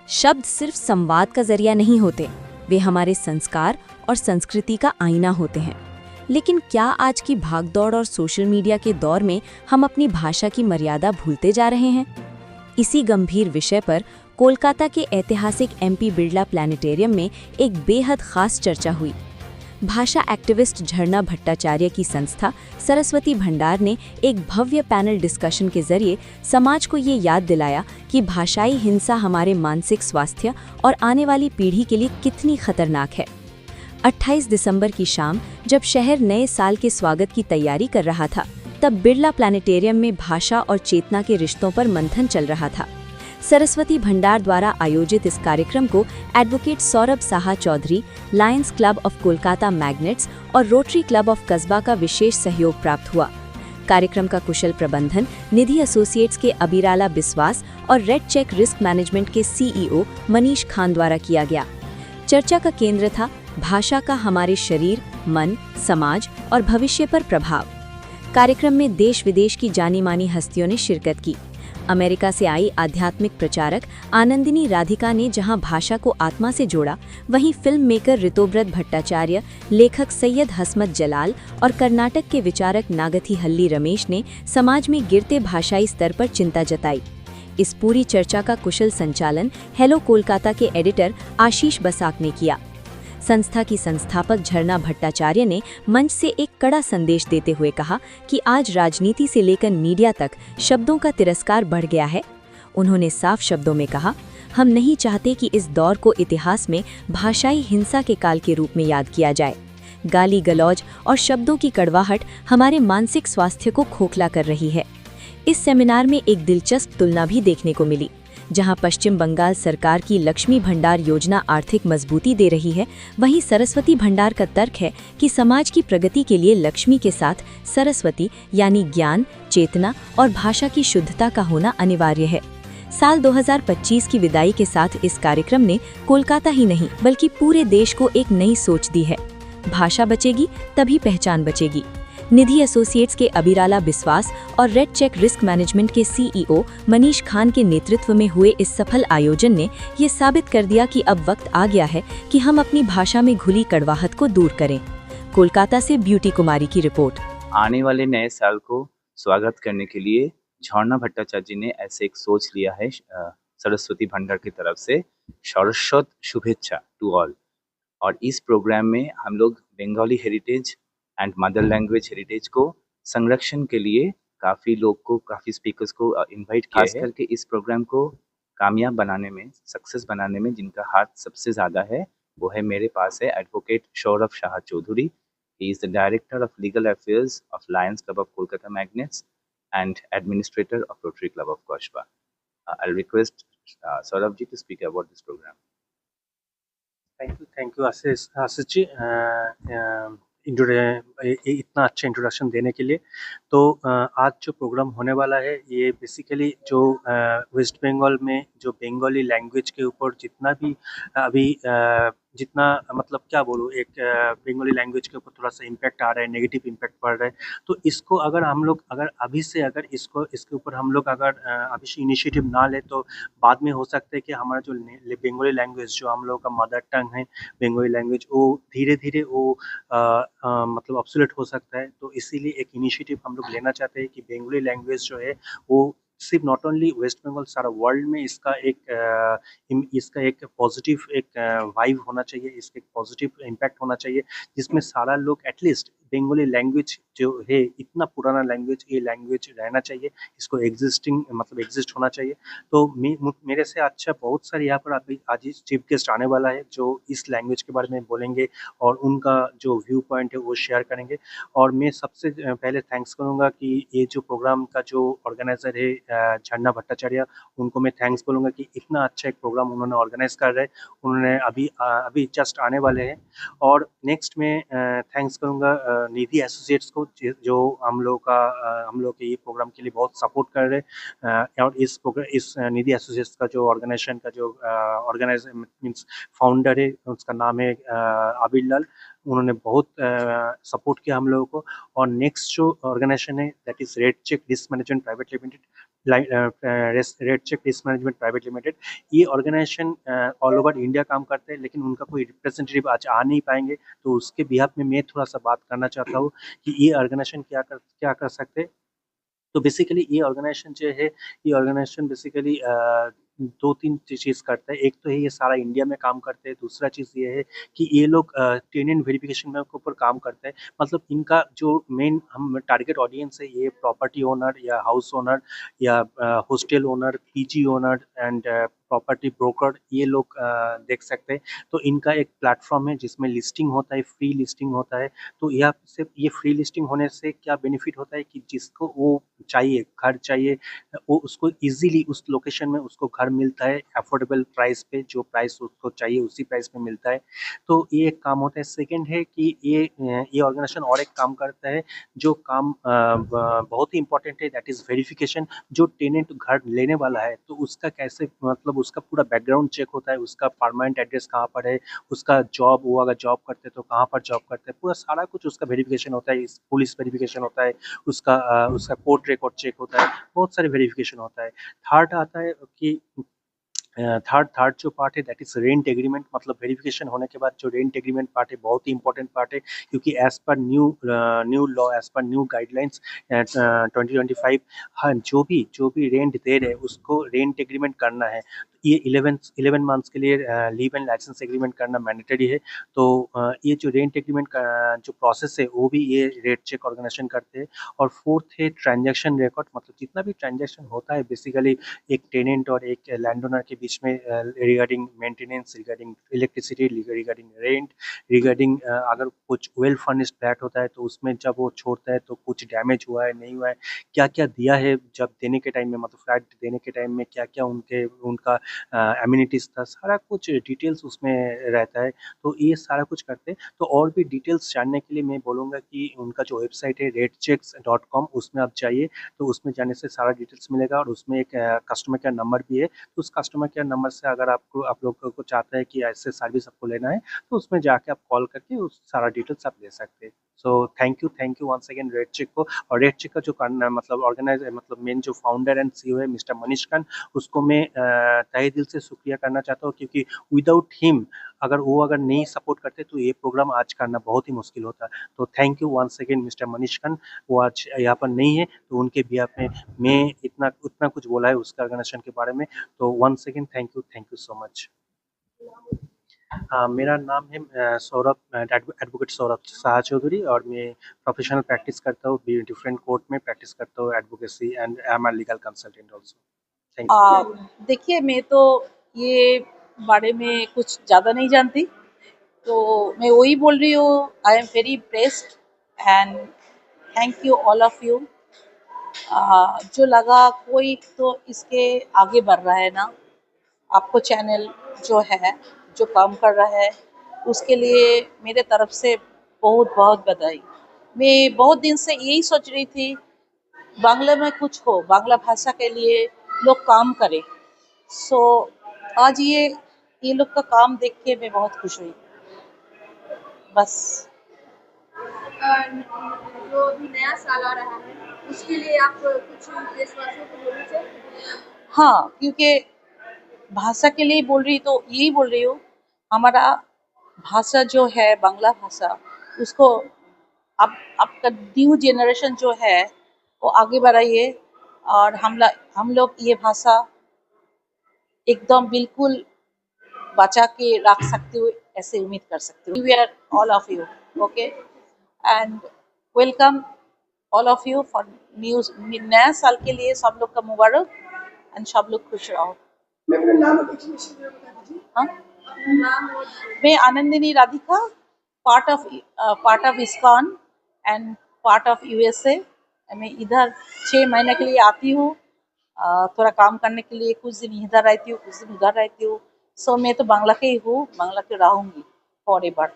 शब्द सिर्फ संवाद का जरिया नहीं होते, वे हमारे संस्कार और संस्कृति का आईना होते हैं। लेकिन क्या आज की भागदौड़ और सोशल मीडिया के दौर में हम अपनी भाषा की मर्यादा भूलते जा रहे हैं? इसी गंभीर विषय पर कोलकाता के ऐतिहासिक एमपी बिरला प्लानिटेरियम में एक बेहद खास चर्चा हुई। भाषा एक्टिविस्ट झरना भट्टाचार्य की संस्था सरस्वती भंडार ने एक भव्य पैनल डिस्कशन के जरिए समाज को ये याद दिलाया कि भाषाई हिंसा हमारे मानसिक स्वास्थ्य और आने वाली पीढ़ी के लिए कितनी खतरनाक है। 28 दिसंबर की शाम जब शहर नए साल के स्वागत की तैयारी कर रहा था, तब बिरला प्लानिटेरियम में भाषा और चेतना के रिश्तों पर मंथन चल रहा था। सरस्वती भंडार द्वारा आयोजित इस कार्यक्रम को advocate Saurabh Saha Chowdhury, lions club of Kolkata magnets और रोटरी क्लब ऑफ कस्बा का विशेष सहयोग प्राप्त हुआ। कार्यक्रम का कुशल प्रबंधन निधि एसोसिएट्स के अबीराला बिस्वास और रेड चेक रिस्क मैनेजमेंट के सीईओ मनीष खान द्वारा किया गया। चर्चा का केंद्र था भाषा का हमारे शरीर, मन, समाज और भविष्य पर प्रभाव। कार्यक्रम में देश विदेश की जानी मानी हस्तियों ने शिरकत की। अमेरिका से आई आध्यात्मिक प्रचारक आनंदिनी राधिका ने जहां भाषा को आत्मा से जोड़ा, वहीं फिल्म मेकर ऋतोव्रत भट्टाचार्य, लेखक सैयद हसमत जलाल और कर्नाटक के विचारक नागथी हल्ली रमेश ने समाज में गिरते भाषाई स्तर पर चिंता जताई। इस पूरी चर्चा का कुशल संचालन हेलो कोलकाता के एडिटर आशीष बसाक ने किया। संस्था की संस्थापक झरना भट्टाचार्य ने मंच से एक कड़ा संदेश देते हुए कहा कि आज राजनीति से लेकर मीडिया तक शब्दों का तिरस्कार बढ़ गया है। उन्होंने साफ शब्दों में कहा, हम नहीं चाहते कि इस दौर को इतिहास में भाषाई हिंसा के काल के रूप में याद किया जाए। गाली गलौज और शब्दों की कड़वाहट हमारे मानसिक स्वास्थ्य को खोखला कर रही है। इस सेमिनार में एक दिलचस्प तुलना भी देखने को मिली, जहां पश्चिम बंगाल सरकार की लक्ष्मी भंडार योजना आर्थिक मजबूती दे रही है, वहीं सरस्वती भंडार का तर्क है कि समाज की प्रगति के लिए लक्ष्मी के साथ सरस्वती यानी ज्ञान, चेतना और भाषा की शुद्धता का होना अनिवार्य है। साल 2025 की विदाई के साथ इस कार्यक्रम ने कोलकाता ही नहीं बल्कि पूरे देश को एक नई सोच दी है। भाषा बचेगी तभी पहचान बचेगी। निधि एसोसिएट्स के अबीराला बिस्वास और रेड चेक रिस्क मैनेजमेंट के सीईओ मनीष खान के नेतृत्व में हुए इस सफल आयोजन ने ये साबित कर दिया कि अब वक्त आ गया है कि हम अपनी भाषा में घुली कड़वाहट को दूर करें। कोलकाता से ब्यूटी कुमारी की रिपोर्ट। आने वाले नए साल को स्वागत करने के लिए झरना भट्टाचार्य जी ने ऐसे एक सोच लिया है सरस्वती भंडार की तरफ से, सरस्वत शुभेच्छा टू ऑल। और इस प्रोग्राम में हम लोग Bengali heritage and mother language heritage को संरक्षण के लिए काफ़ी लोग को, काफ़ी स्पीकर्स को इनवाइट किया है। खास करके इस प्रोग्राम को कामयाब बनाने में, सक्सेस बनाने में जिनका हाथ सबसे ज़्यादा है, वो है मेरे पास है advocate Saurabh Saha Chowdhury. He is the director of legal affairs of lions club of Kolkata magnets and administrator of rotary club of Kasba. I'll request Saurabh ji to speak about this program. Thank you Ashish ji इतना अच्छा इंट्रोडक्शन देने के लिए। तो आज जो programme होने वाला है ये बेसिकली जो वेस्ट बंगाल में जो बंगाली लैंग्वेज के ऊपर जितना भी अभी जितना मतलब क्या बोलूँ, एक बंगाली लैंग्वेज के ऊपर थोड़ा सा इम्पैक्ट आ रहा है, नेगेटिव इम्पैक्ट पड़ रहा है। तो इसको अगर हम लोग अभी से इसके ऊपर हम लोग अभी से इनिशिएटिव ना ले तो बाद में हो सकता है कि हमारा जो बंगाली लैंग्वेज जो हम लोग का मदर टंग है बंगाली लैंग्वेज, वो धीरे धीरे वो मतलब ऑब्सोलेट हो सकता है। तो इसीलिए एक इनिशिएटिव हम लोग लेना चाहते हैं कि बंगाली लैंग्वेज जो है वो सिर्फ नॉट ओनली वेस्ट बंगाल, सारा वर्ल्ड में इसका एक पॉजिटिव एक वाइब होना चाहिए, इसका एक पॉजिटिव इम्पैक्ट होना चाहिए, जिसमें सारा लोग एटलीस्ट बंगाली लैंग्वेज जो है, इतना पुराना लैंग्वेज, ये लैंग्वेज रहना चाहिए, इसको एग्जिस्ट होना चाहिए। तो मेरे से अच्छा बहुत सारे यहाँ पर अभी आज चीफ गेस्ट आने वाला है जो इस लैंग्वेज के बारे में बोलेंगे और उनका जो व्यू पॉइंट है वो शेयर करेंगे। और मैं सबसे पहले थैंक्स करूँगा कि ये जो प्रोग्राम का जो ऑर्गेनाइजर है झरना भट्टाचार्य, उनको मैं थैंक्स बोलूँगा कि इतना अच्छा एक प्रोग्राम उन्होंने ऑर्गेनाइज कर रहे हैं। उन्होंने अभी जस्ट आने वाले हैं। और नेक्स्ट में थैंक्स करूँगा निधि एसोसिएट्स को जो हम लोग के ये प्रोग्राम के लिए बहुत सपोर्ट कर रहे हैं। और इस निधि एसोसिएट्स का जो ऑर्गेनाइजेशन का जो ऑर्गेनाइज मीन्स फाउंडर है, उसका नाम है आबिर लाल। उन्होंने बहुत सपोर्ट किया हम लोगों को। और नेक्स्ट जो ऑर्गेनाइजेशन है that is red check risk management private limited, red check risk management private limited. ये ऑर्गेनाइजेशन ऑल ओवर इंडिया काम करते हैं, लेकिन उनका कोई रिप्रेजेंटेटिव आज आ नहीं पाएंगे, तो उसके बिहाफ में मैं थोड़ा सा बात करना चाहता हूँ कि ये ऑर्गेनाइजेशन क्या कर सकते हैं। तो बेसिकली ये ऑर्गेनाइजेशन जो है, ये ऑर्गेनाइजेशन बेसिकली दो तीन चीज़ करता है। एक तो है ये सारा इंडिया में काम करते हैं, दूसरा चीज़ ये है कि ये लोग टेनेंट वेरिफिकेशन में के ऊपर काम करते हैं। मतलब इनका जो मेन हम टारगेट ऑडियंस है, ये प्रॉपर्टी ओनर या हाउस ओनर या hostel owner, PG owner and property broker, ये लोग देख सकते हैं। तो इनका एक प्लेटफॉर्म है जिसमें लिस्टिंग होता है, फ्री लिस्टिंग होता है। तो यह से ये फ्री लिस्टिंग होने से क्या बेनिफिट होता है कि जिसको वो चाहिए, घर चाहिए, वो उसको इजीली उस लोकेशन में उसको घर मिलता है अफोर्डेबल प्राइस पे, जो प्राइस उसको चाहिए उसी प्राइस पे मिलता है। तो ये एक काम होता है। सेकंड है कि ये ऑर्गेनाइजेशन और एक काम करता है, जो काम बहुत ही इंपॉर्टेंट है, दैट इज वेरिफिकेशन। जो टेनेंट घर लेने वाला है तो उसका कैसे, मतलब उसका पूरा बैकग्राउंड चेक होता है, उसका परमानेंट एड्रेस कहाँ पर है, उसका जॉब, वो अगर जॉब करते तो कहाँ पर जॉब करते हैं, पूरा सारा कुछ उसका वेरिफिकेशन होता है। पुलिस वेरिफिकेशन होता है, उसका कोर्ट रिकॉर्ड चेक होता है, बहुत सारे वेरिफिकेशन होता है। थर्ड आता है कि थर्ड थर्ड जो पार्ट है दैट इज रेंट एग्रीमेंट। मतलब वेरिफिकेशन होने के बाद जो रेंट एग्रीमेंट पार्ट है, बहुत ही इंपॉर्टेंट पार्ट है, क्योंकि as per new law, as per new guidelines 2025, हाँ, जो भी रेंट दे रहे हैं उसको रेंट एग्रीमेंट करना है। तो ये 11 मंथ्स के लिए लीव एंड लाइसेंस एग्रीमेंट करना मैंडेटरी है। तो ये जो रेंट एग्रीमेंट का जो प्रोसेस है वो भी ये रेट चेक ऑर्गेनाइजेशन करते हैं। और फोर्थ है ट्रांजैक्शन रिकॉर्ड। मतलब जितना भी ट्रांजैक्शन होता है बेसिकली एक टेनेंट और एक लैंड ओनर के बीच में, regarding maintenance, regarding electricity, regarding rent, regarding अगर कुछ वेल फर्निश्ड फ्लैट होता है तो उसमें जब वो छोड़ता है तो कुछ डैमेज हुआ है, नहीं हुआ है, क्या क्या दिया है जब देने के टाइम में, मतलब फ्लैट देने के टाइम में क्या क्या उनका एमिनिटीज था, सारा कुछ डिटेल्स उसमें रहता है। तो ये सारा कुछ करते हैं। तो और भी डिटेल्स जानने के लिए मैं बोलूँगा कि उनका जो वेबसाइट है redchecks.com, उसमें आप जाइए। तो उसमें जाने से सारा डिटेल्स मिलेगा, और उसमें एक कस्टमर केयर नंबर भी है। तो उस कस्टमर केयर नंबर से अगर आप लोग को चाहते हैं कि ऐसे सर्विस आपको लेना है, तो उसमें जाके आप कॉल करके उस सारा डिटेल्स आप ले सकते हैं। So thank you once again red check को। और रेड चेक का जो मतलब मतलब मेन जो फाउंडर एंड सीईओ है मिस्टर मनीष खान, उसको मैं तहे दिल से शुक्रिया करना चाहता हूँ, क्योंकि विदाउट हिम, अगर नहीं सपोर्ट करते तो ये प्रोग्राम आज करना बहुत ही मुश्किल होता। तो thank you once again mister Manish Khan. वो आज यहाँ पर नहीं है, तो उनके बिहाफ में मैं उतना कुछ बोला है उसका ऑर्गेनाइजेशन के बारे में। तो once again thank you so much. मेरा नाम है सौरभ, एडवोकेट सौरभ शाह चौधरी, और मैं प्रोफेशनल प्रैक्टिस करता हूँ, डिफरेंट कोर्ट में प्रैक्टिस करता हूँ advocacy, and I am a legal consultant also. Thank you. देखिए, मैं तो ये बारे में कुछ ज़्यादा नहीं जानती, तो मैं वही बोल रही हूँ। I am very impressed and thank you all of you. जो लगा कोई तो इसके आगे बढ़ रहा है ना, आपको चैनल जो है, जो काम कर रहा है, उसके लिए मेरे तरफ से बहुत बहुत बधाई। मैं बहुत दिन से यही सोच रही थी, बांग्ला में कुछ हो, बांग्ला भाषा के लिए लोग काम करें। सो आज ये लोग का काम देख के मैं बहुत खुश हुई। बस। जो भी नया साल आ रहा है उसके लिए आप कुछ देशवासियों को बोलना चाहिए? हाँ, क्योंकि भाषा के लिए बोल रही तो यही बोल रही हूँ, हमारा भाषा जो है बांग्ला भाषा, उसको अब आपका न्यू जनरेशन जो है वो आगे बढ़ाइए, और हम लोग ये भाषा एकदम बिल्कुल बचा के रख सकते हो, ऐसे उम्मीद कर सकते हो। We are all of you, okay, and welcome all of you for news. नया साल के लिए सब लोग का मुबारक, एंड सब लोग खुश रहो। मैं अपना नाम और डेजिग्नेशन बता दीजिए। हाँ, अपना नाम और मैं Anandini Radhika, part of ISKCON and part of USA. मैं इधर 6 महीने के लिए आती हूँ, थोड़ा काम करने के लिए। कुछ दिन इधर रहती हूँ, कुछ दिन उधर रहती हूँ। सो मैं तो बांग्ला के ही हूँ, बांग्ला के रहूँगी for ever.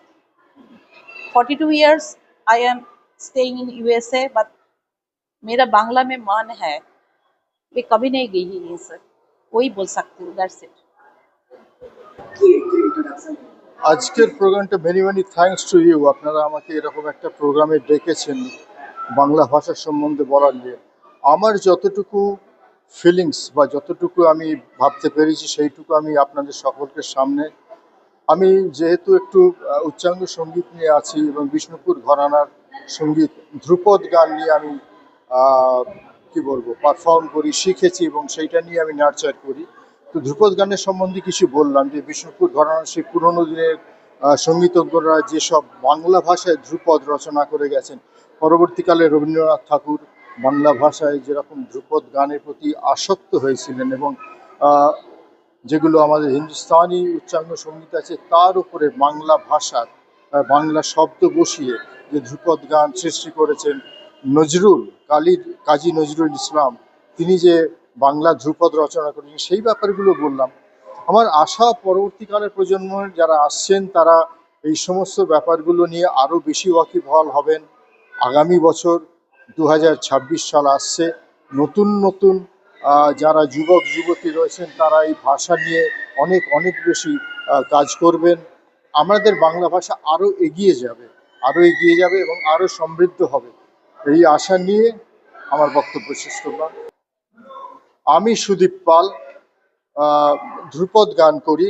42 years I am staying in USA, but मेरा बांग्ला में मन है, मैं कभी नहीं गई यहीं से, वही बोल सकती हूँ। That's it. की इंट्रोडक्शन। আজকের প্রোগ্রামটা many many thanks to you. আপনারা আমাকে এরকম একটা প্রোগ্রামে ডেকেছেন বাংলা ভাষা সম্বন্ধে বলার নিয়ে। আমার যতটুকু ফিলিংস বা যতটুকু আমি ভাবতে পেরেছি সেইটুকু আমি আপনাদের সকলের সামনে, আমি যেহেতু একটু উচ্চাঙ্গ সঙ্গীত নিয়ে আছি এবং বিষ্ণুপুর ঘরানার সঙ্গীত ধ্রুপদ গান নিয়ে আমি কি বলবো পারফর্ম করি, শিখেছি এবং সেইটা নিয়ে আমি নার্চার করি। তো ধ্রুপদ গানের সম্বন্ধে কিছু বললাম যে বিষ্ণুপুর ঘরানার সেই পুরোনো দিনের সঙ্গীতজ্ঞরা যেসব বাংলা ভাষায় ধ্রুপদ রচনা করে গেছেন, পরবর্তীকালে রবীন্দ্রনাথ ঠাকুর বাংলা ভাষায় যেরকম ধ্রুপদ গানের প্রতি আসক্ত হয়েছিলেন এবং যেগুলো আমাদের হিন্দুস্তানি উচ্চাঙ্গ সঙ্গীত আছে তার উপরে বাংলা ভাষার বাংলা শব্দ বসিয়ে যে ধ্রুপদ গান সৃষ্টি করেছেন নজরুল কাজী নজরুল ইসলাম, তিনি যে বাংলা ধ্রুপদ রচনা করেছেন সেই ব্যাপারগুলো বললাম। আমার আশা পরবর্তীকালের প্রজন্মের যারা আসছেন তারা এই সমস্ত ব্যাপারগুলো নিয়ে আরও বেশি ওয়াকিবহাল হবেন। আগামী বছর 2026 সাল আসছে, নতুন নতুন যারা যুবক যুবতী রয়েছেন তারা এই ভাষা নিয়ে অনেক অনেক বেশি কাজ করবেন। আমাদের বাংলা ভাষা আরও এগিয়ে যাবে এবং আরও সমৃদ্ধ হবে, এই আশা নিয়ে আমার বক্তব্য শেষ করলাম। আমি সুদীপ পাল, ধ্রুপদ গান করি।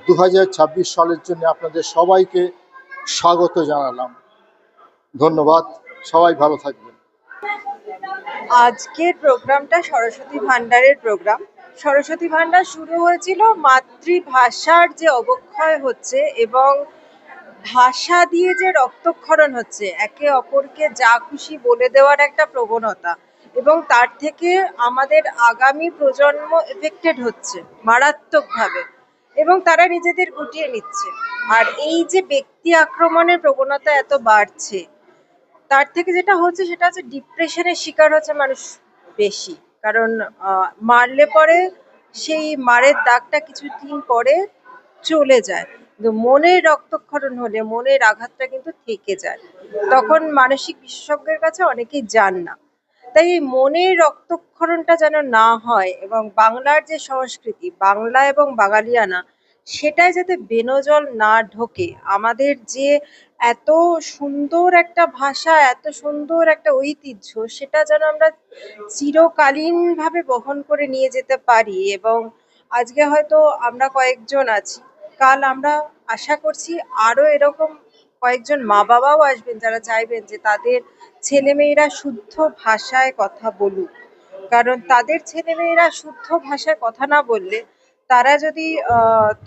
2026 সালের জন্য আপনাদের সবাইকে স্বাগত জানালাম। ধন্যবাদ, সবাই ভালো থাকবেন। আজকের প্রোগ্রামটা সরস্বতী ভান্ডারের প্রোগ্রাম। সরস্বতী ভান্ডার শুরু হয়েছিল মাতৃভাষার যে অবক্ষয় হচ্ছে এবং ভাষা দিয়ে যে রক্তক্ষরণ হচ্ছে, একে অপরকে যা খুশি বলে দেওয়ার একটা প্রবণতা, এবং তার থেকে আমাদের আগামী প্রজন্ম এফেক্টেড হচ্ছে মারাত্মকভাবে এবং তারা নিজেদের গুটিয়ে নিচ্ছে। আর এই যে ব্যক্তি আক্রমণের প্রবণতা এত বাড়ছে, তার থেকে যেটা হচ্ছে সেটা হচ্ছে ডিপ্রেশনের শিকার হচ্ছে মানুষ বেশি। কারণ মারলে পরে সেই মারের দাগটা কিছুদিন পরে চলে যায়, কিন্তু মনের রক্তক্ষরণ হলে মনের আঘাতটা কিন্তু থেকে যায়, তখন মানসিক বিশেষজ্ঞের কাছে অনেকেই যান না। তাই এই মনের রক্তক্ষরণটা যেন না হয় এবং বাংলার যে সংস্কৃতি, বাংলা এবং বাঙালিয়ানা, সেটাই যাতে বেনজল না ঢোকে। আমাদের যে এত সুন্দর একটা ভাষা, এত সুন্দর একটা ঐতিহ্য, সেটা যেন আমরা চিরকালীনভাবে বহন করে নিয়ে যেতে পারি। এবং আজকে হয়তো আমরা কয়েকজন আছি, কাল আমরা আশা করছি আরো এরকম কয়েকজন মা বাবাও আসবেন যারা চাইবেন যে তাদের ছেলেমেয়েরা শুদ্ধ ভাষায় কথা বলুক। কারণ তাদের ছেলেমেয়েরা শুদ্ধ ভাষায় কথা না বললে, তারা যদি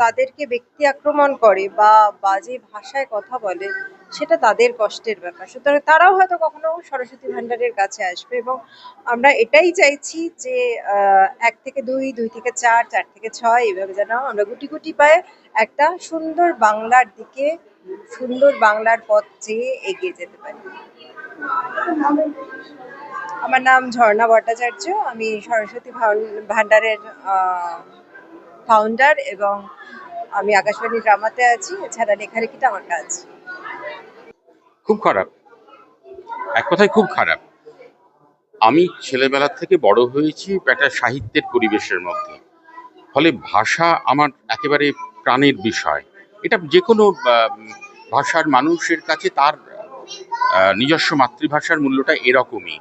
তাদেরকে ব্যক্তি আক্রমণ করে বা বাজে ভাষায় কথা বলে, সেটা তাদের কষ্টের ব্যাপার। সুতরাং তারাও হয়তো কখনো সরস্বতী ভান্ডারের কাছে আসবে এবং আমরা এটাই চাইছি যে 1 থেকে 2, 2 থেকে 4, 4 থেকে 6 এইভাবে যেন আমরা গুটি গুটি পায়ে একটা সুন্দর বাংলার দিকে, সুন্দর বাংলার পথ চেয়ে এগিয়ে যেতে পারি। আমার নাম ঝর্ণা ভট্টাচার্য, আমি সরস্বতী ভান্ডারের ফাউন্ডার এবং আমি আকাশবাণী ড্রামাতে আছি। এছাড়া লেখালেখিটা আমার কাজ। খুব খারাপ, এক কথায় খুব খারাপ। আমি ছেলেবেলা থেকে বড় হয়েছি একটা সাহিত্যের পরিবেশের মধ্যে, ফলে ভাষা আমার একেবারে প্রাণের বিষয়। এটা যে কোনো ভাষার মানুষের কাছে তার নিজস্ব মাতৃভাষার মূল্যটা এরকমই।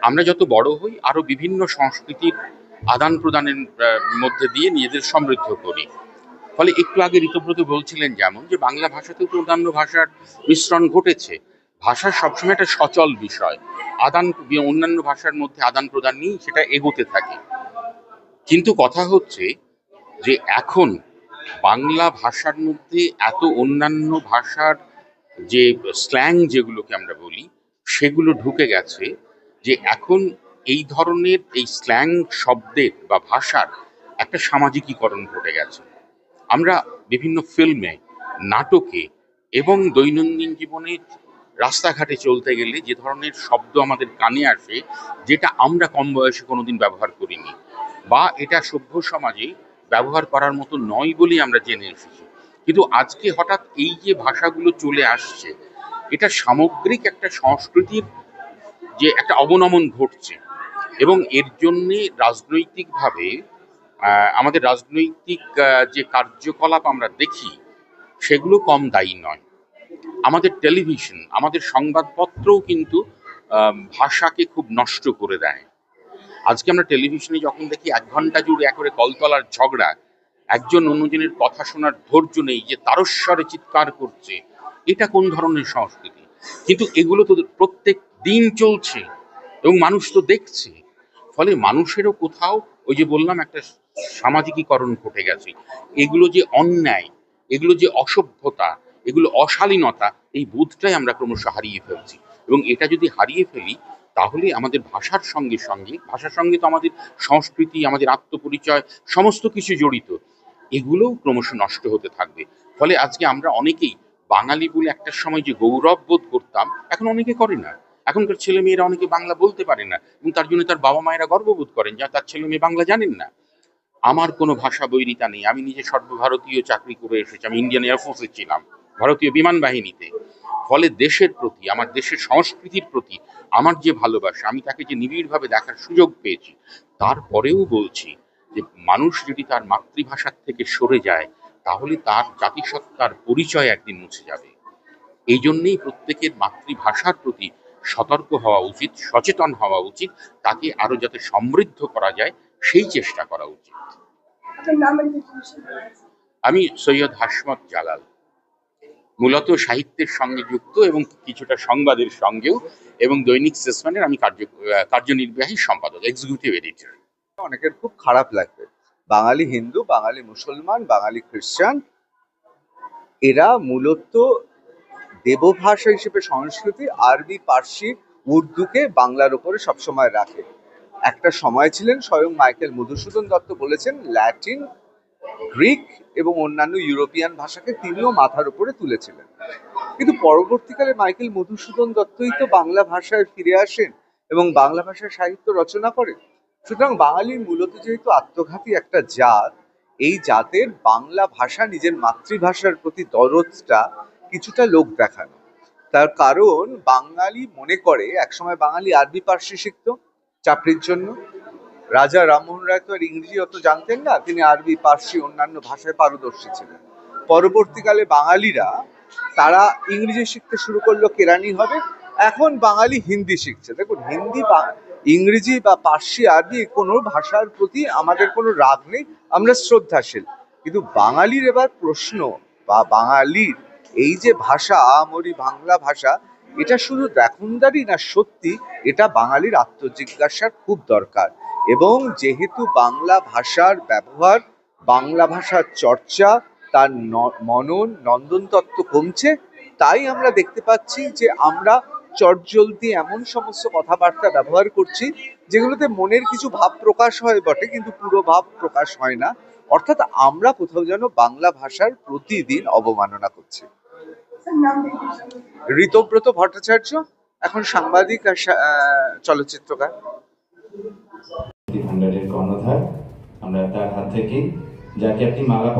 আমরা যত বড় হই আরো বিভিন্ন সংস্কৃতির আদান প্রদানের মধ্যে দিয়ে নিজেদের সমৃদ্ধ করি। ফলে একটু আগে ঋতব্রত বলছিলেন যেমন যে বাংলা ভাষাতেও তো অন্যান্য ভাষার মিশ্রণ ঘটেছে। ভাষা সবসময় একটা সচল বিষয়, অন্যান্য ভাষার মধ্যে আদান প্রদান নিয়েই সেটা এগোতে থাকে। কিন্তু কথা হচ্ছে যে এখন বাংলা ভাষার মধ্যে এত অন্যান্য ভাষার যে স্ল্যাং যেগুলোকে আমরা বলি, সেগুলো ঢুকে গেছে যে এখন এই ধরনের এই স্ল্যাং শব্দের বা ভাষার একটা সামাজিকীকরণ ঘটে গেছে। আমরা বিভিন্ন ফিল্মে, নাটকে এবং দৈনন্দিন জীবনে রাস্তাঘাটে চলতে গেলে যে ধরনের শব্দ আমাদের কানে আসে, যেটা আমরা কম বয়সে কোনোদিন ব্যবহার করিনি বা এটা সভ্য সমাজে ব্যবহার করার মতো নয় বলেই আমরা জেনে এসেছি, কিন্তু আজকে হঠাৎ এই যে ভাষাগুলো চলে আসছে, এটা সামগ্রিক একটা সংস্কৃতির যে একটা অবনমন ঘটছে এবং এর জন্যে রাজনৈতিকভাবে আমাদের রাজনৈতিক যে কার্যকলাপ আমরা দেখি সেগুলো কম দায়ী নয়। আমাদের টেলিভিশন, আমাদের সংবাদপত্রও কিন্তু ভাষাকে খুব নষ্ট করে দেয়। আজকে আমরা টেলিভিশনে যখন দেখি 1 ঘন্টা জুড়ে একবারে কলতলার ঝগড়া, একজন অন্যজনের কথা শোনার ধৈর্য নেই, যে তারস্বরে চিৎকার করছে, এটা কোন ধরনের সংস্কৃতি? কিন্তু এগুলো তো প্রত্যেক দিন চলছে এবং মানুষ তো দেখছে। ফলে মানুষেরও কোথাও ওই যে বললাম একটা সামাজিকীকরণ ঘটে গেছে। এগুলো যে অন্যায়, এগুলো যে অসভ্যতা, এগুলো অশালীনতা, এই বোধটাই আমরা ক্রমশ হারিয়ে ফেলছি। এবং এটা যদি হারিয়ে ফেলি তাহলে আমাদের ভাষার সঙ্গে সঙ্গে, ভাষার সঙ্গে তো আমাদের সংস্কৃতি, আমাদের আত্মপরিচয় সমস্ত কিছু জড়িত, এগুলোও ক্রমশ নষ্ট হতে থাকবে। ফলে আজকে আমরা অনেকেই বাঙালি বলে একটা সময় যে গৌরব বোধ করতাম, এখন অনেকে করে না। এখনকার ছেলে মেয়েরা অনেকে বাংলা বলতে পারে না এবং তার জন্য তার বাবা মায়েরা গর্ববোধ করেন যে তার ছেলে মেয়ে বাংলা জানেন না। আমার কোনো ভাষা বৈরিতা নেই। আমি নিজে সর্বভারতীয় চাকরি করে এসেছি। আমি ইন্ডিয়ান এয়ারফোর্সে ছিলাম, ভারতীয় বিমান বাহিনীতে। ফলে দেশের প্রতি, আমার দেশের সংস্কৃতির প্রতি আমার যে ভালোবাসা, আমি তাকে যে নিবিড়ভাবে দেখার সুযোগ পেয়েছি, তারপরেও বলছি যে মানুষ যদি তার মাতৃভাষার থেকে সরে যায় তাহলে তার জাতিসত্তার পরিচয় একদিন মুছে যাবে। এই জন্যেই প্রত্যেকের মাতৃভাষার প্রতি সতর্ক হওয়া উচিত, সচেতন হওয়া উচিত, তাকে আরো যাতে সমৃদ্ধ করা যায় সেই চেষ্টা করা উচিত। আমি সৈয়দ হাসমত জালাল, মূলত সাহিত্যের সঙ্গে যুক্ত এবং কিছুটা সংবাদের সঙ্গেও, এবং দৈনিক স্টেটসম্যানের আমি কার্যনির্বাহী সম্পাদক, এক্সিকিউটিভ এডিটর। অনেকের খুব খারাপ লাগবে। বাঙালি হিন্দু, বাঙালি মুসলমান, বাঙালি খ্রিস্টান, এরা মূলত দেবভাষা হিসেবে সংস্কৃতি আরবি, পার্সি, উর্দুকে বাংলার উপরে সবসময় রাখে। একটা সময় ছিলেন, স্বয়ং মাইকেল মধুসূদন দত্ত বলেছেন, ল্যাটিন, গ্রিক এবং অন্যান্য ইউরোপিয়ান ভাষাকে তিনিও মাথার উপরে তুলেছিলেন। কিন্তু পরবর্তীকালে মাইকেল মধুসূদন দত্তই তো বাংলা ভাষায় ফিরে আসেন এবং বাংলা ভাষায় সাহিত্য রচনা করেন। সুতরাং বাঙালি মূলত যেহেতু আত্মঘাতী একটা জাত, এই জাতের বাংলা ভাষা, নিজের মাতৃভাষার প্রতি দরদটা কিছুটা লোক দেখানো। তার কারণ বাঙালি মনে করে, একসময় বাঙালি আরবি পার্সি শিখত চাকরির জন্য। রাজা রামমোহন রায় তো আর ইংরেজি অত জানতেন না, তিনি আরবি, পার্সি, অন্যান্য ভাষায় পারদর্শী ছিলেন। পরবর্তীকালে বাঙালিরা তারা ইংরেজি শিখতে শুরু করলো, কেরানি হবে। এখন বাঙালি হিন্দি শিখছে। দেখুন, হিন্দি বা ইংরেজি বা পার্সি, আরবি কোনো ভাষার প্রতি আমাদের কোনো রাগ নেই, আমরা শ্রদ্ধাশীল। কিন্তু বাঙালির এবার প্রশ্ন, বা বাঙালির এই যে ভাষা, আমরি বাংলা ভাষা, এটা শুধু দেখনদারি না, সত্যি এটা বাঙালির আত্মজিজ্ঞাসার খুব দরকার। এবং যেহেতু বাংলা ভাষার ব্যবহার, বাংলা ভাষার চর্চা, তার মনন নন্দন তত্ত্ব কমছে, তাই আমরা দেখতে পাচ্ছি যে আমরা চটজলদি এমন সমস্ত কথাবার্তা ব্যবহার করছি যেগুলোতে মনের কিছু ভাব প্রকাশ হয় বটে, কিন্তু পুরো ভাব প্রকাশ হয় না। অর্থাৎ আমরা কোথাও যেন বাংলা ভাষার প্রতিদিন অবমাননা করছি। ঋতব্রত ভট্টাচার্য, এখন সাংবাদিক আর চলচ্চিত্রকার। ভান্ডারের কর্ণধার, আমরা তার হাত থেকে, যাকে আপনি মালা